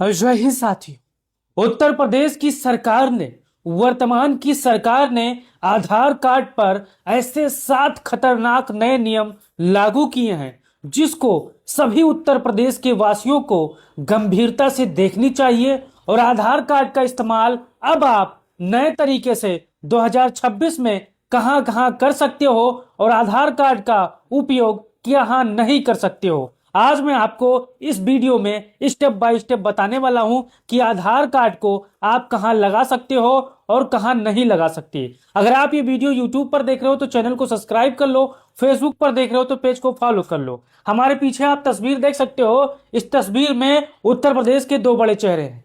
जय हिंद साथियों। उत्तर प्रदेश की सरकार ने वर्तमान की सरकार ने आधार कार्ड पर ऐसे 7 खतरनाक नए नियम लागू किए हैं जिसको सभी उत्तर प्रदेश के वासियों को गंभीरता से देखनी चाहिए। और आधार कार्ड का इस्तेमाल अब आप नए तरीके से 2026 में कहां कहां कर सकते हो और आधार कार्ड का उपयोग कहां नहीं कर सकते हो। आज मैं आपको इस वीडियो में स्टेप बाय स्टेप बताने वाला हूं कि आधार कार्ड को आप कहां लगा सकते हो और कहां नहीं लगा सकते। अगर आप ये वीडियो यूट्यूब पर देख रहे हो तो चैनल को सब्सक्राइब कर लो, फेसबुक पर देख रहे हो तो पेज को फॉलो कर लो। हमारे पीछे आप तस्वीर देख सकते हो, इस तस्वीर में उत्तर प्रदेश के 2 बड़े चेहरे हैं।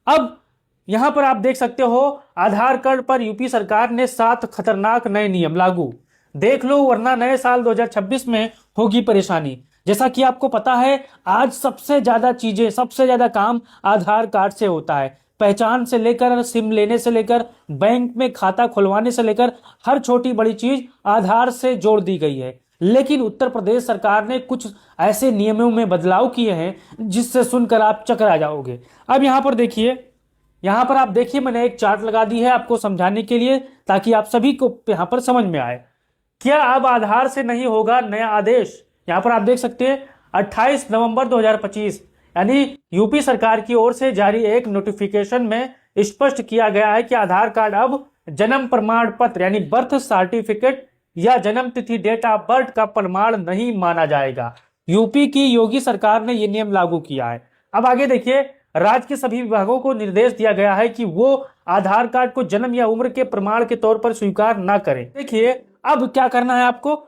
अब यहां पर आप देख सकते हो आधार कार्ड पर यूपी सरकार ने 7 खतरनाक नए नियम लागू। देख लो वरना नए साल 2026 में होगी परेशानी। जैसा कि आपको पता है आज सबसे ज्यादा काम आधार कार्ड से होता है। पहचान से लेकर सिम लेने से लेकर बैंक में खाता खुलवाने से लेकर हर छोटी बड़ी चीज आधार से जोड़ दी गई है। लेकिन उत्तर प्रदेश सरकार ने कुछ ऐसे नियमों में बदलाव किए हैं जिससे सुनकर आप चकरा जाओगे। अब यहां पर आप देखिए मैंने एक चार्ट लगा दी है आपको समझाने के लिए ताकि आप सभी को यहां पर समझ में आए। क्या अब आधार से नहीं होगा नया आदेश? यहां पर आप देख सकते हैं 28 नवंबर 2025 यानी यूपी सरकार की ओर से जारी एक नोटिफिकेशन में स्पष्ट किया गया है कि आधार कार्ड अब जन्म प्रमाण पत्र यानी बर्थ सर्टिफिकेट या जन्म तिथि डेट ऑफ बर्थ का प्रमाण नहीं माना जाएगा। यूपी की योगी सरकार ने यह नियम लागू किया है। अब आगे देखिए, राज्य के सभी विभागों को निर्देश दिया गया है कि वो आधार कार्ड को जन्म या उम्र के प्रमाण के तौर पर स्वीकार ना करें। देखिए अब क्या करना है आपको।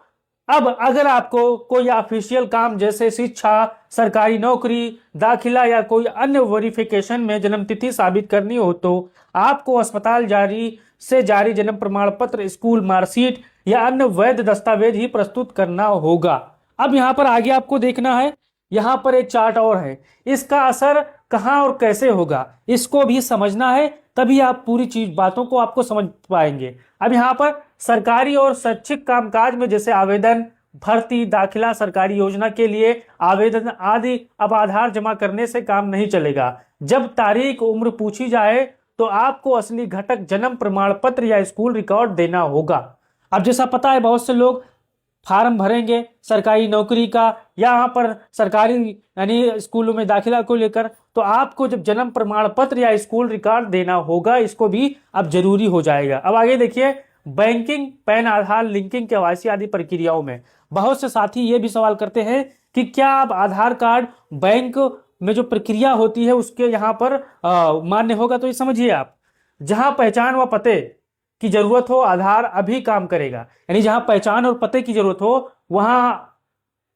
अब अगर आपको कोई ऑफिशियल काम जैसे शिक्षा, सरकारी नौकरी, दाखिला या कोई अन्य वेरिफिकेशन में जन्मतिथि साबित करनी हो तो आपको अस्पताल जारी जन्म प्रमाण पत्र, स्कूल मार्कशीट या अन्य वैध दस्तावेज ही प्रस्तुत करना होगा। अब यहाँ पर आगे आपको देखना है, यहाँ पर एक चार्ट और है, इसका असर कहाँ और कैसे होगा इसको भी समझना है, तभी आप पूरी चीज बातों को आपको समझ पाएंगे। अब यहाँ पर सरकारी और शैक्षिक कामकाज में जैसे आवेदन, भर्ती, दाखिला, सरकारी योजना के लिए आवेदन आदि अब आधार जमा करने से काम नहीं चलेगा। जब तारीख उम्र पूछी जाए तो आपको असली घटक जन्म प्रमाण पत्र या स्कूल रिकॉर्ड देना होगा। अब जैसा पता है बहुत से लोग फार्म भरेंगे सरकारी नौकरी का, यहाँ पर सरकारी यानी स्कूलों में दाखिला को लेकर, तो आपको जब जन्म प्रमाण पत्र या स्कूल रिकॉर्ड देना होगा, इसको भी अब जरूरी हो जाएगा। अब आगे देखिए, बैंकिंग, पैन आधार लिंकिंग, केवाईसी आदि प्रक्रियाओं में बहुत से साथी ये भी सवाल करते हैं कि क्या अब आधार कार्ड बैंक में जो प्रक्रिया होती है उसके यहाँ पर मान्य होगा। तो ये समझिए आप, जहां पहचान व पते की जरूरत हो आधार अभी काम करेगा, यानी जहां पहचान और पते की जरूरत हो वहां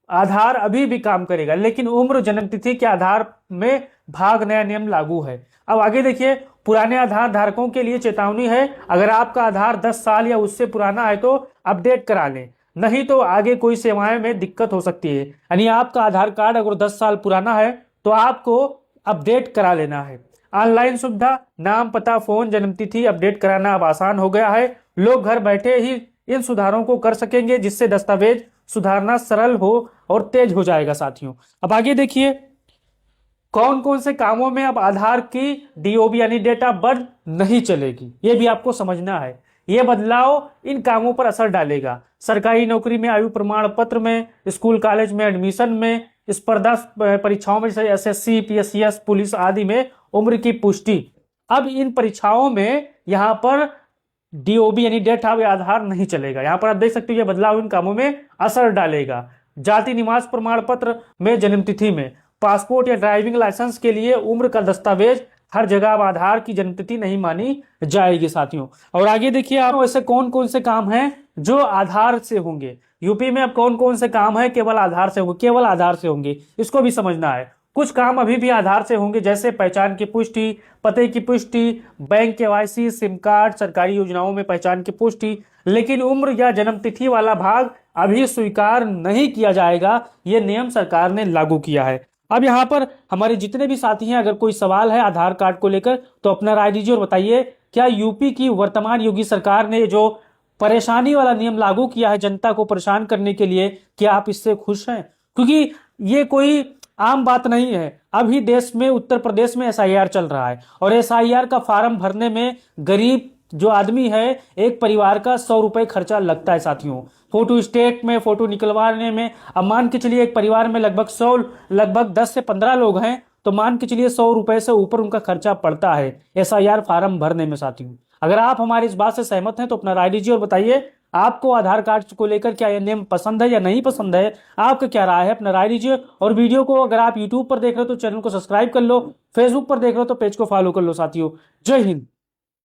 आधार अभी भी काम करेगा, लेकिन उम्र जन्मतिथि के आधार में भाग नया नियम लागू है। अब आगे देखिए, पुराने आधार धारकों के लिए चेतावनी है, अगर आपका आधार 10 साल या उससे पुराना है तो अपडेट करा लें, नहीं तो आगे कोई सेवाएं में दिक्कत हो सकती है। यानी आपका आधार कार्ड अगर 10 साल पुराना है तो आपको अपडेट करा लेना है। ऑनलाइन सुविधा, नाम, पता, फोन, जन्मतिथि अपडेट कराना अब आसान हो गया है। लोग घर बैठे ही इन सुधारों को कर सकेंगे जिससे दस्तावेज सुधारना सरल हो और तेज हो जाएगा साथियों। अब आगे देखिए, कौन कौन से कामों में अब आधार की डीओबी यानी डेट ऑफ बर्थ नहीं चलेगी, ये भी आपको समझना है। ये बदलाव इन कामों पर असर डालेगा। सरकारी नौकरी में, आयु प्रमाण पत्र में, स्कूल कॉलेज में एडमिशन में, स्पर्धा परीक्षाओं में जैसे एसएससी, पीएससीएस, पुलिस आदि में उम्र की पुष्टि, अब इन परीक्षाओं में यहाँ पर डीओबी यानी डेट ऑफ आधार नहीं चलेगा। यहाँ पर आप देख सकते हो ये बदलाव इन कामों में असर डालेगा। जाति निवास प्रमाण पत्र में, जन्मतिथि में, पासपोर्ट या ड्राइविंग लाइसेंस के लिए उम्र का दस्तावेज हर जगह अब आधार की जन्मतिथि नहीं मानी जाएगी साथियों। और आगे देखिए आप, ऐसे कौन कौन से काम हैं जो आधार से होंगे। यूपी में अब कौन कौन से काम है केवल आधार से होंगे, केवल आधार से होंगे, इसको भी समझना है। कुछ काम अभी भी आधार से होंगे जैसे पहचान की पुष्टि, पते की पुष्टि, बैंक केवाईसी, सिम कार्ड, सरकारी योजनाओं में पहचान की पुष्टि, लेकिन उम्र या जन्मतिथि वाला भाग अभी स्वीकार नहीं किया जाएगा। ये नियम सरकार ने लागू किया है। अब यहाँ पर हमारे जितने भी साथी हैं, अगर कोई सवाल है आधार कार्ड को लेकर तो अपना राय दीजिए और बताइए, क्या यूपी की वर्तमान योगी सरकार ने जो परेशानी वाला नियम लागू किया है जनता को परेशान करने के लिए, क्या आप इससे खुश हैं? क्योंकि ये कोई आम बात नहीं है। अभी देश में उत्तर प्रदेश में एसआईआर चल रहा है और एसआईआर का फार्म भरने में गरीब जो आदमी है, एक परिवार का 100 रुपए खर्चा लगता है साथियों। फोटो स्टेट में फोटो निकलवाने में, अब मान के चलिए एक परिवार में लगभग 10 से 15 लोग हैं, तो मान के चलिए 100 रुपए से ऊपर उनका खर्चा पड़ता है एसआईआर फार्म भरने में साथियों। अगर आप हमारी इस बात से सहमत हैं तो अपना राय दीजिए और बताइए आपको आधार कार्ड को लेकर क्या यह नियम पसंद है या नहीं पसंद है। आपका क्या राय है, अपना राय दीजिए। और वीडियो को अगर आप यूट्यूब पर देख रहे हो तो चैनल को सब्सक्राइब कर लो, फेसबुक पर देख रहे हो तो पेज को फॉलो कर लो साथियों। जय हिंद।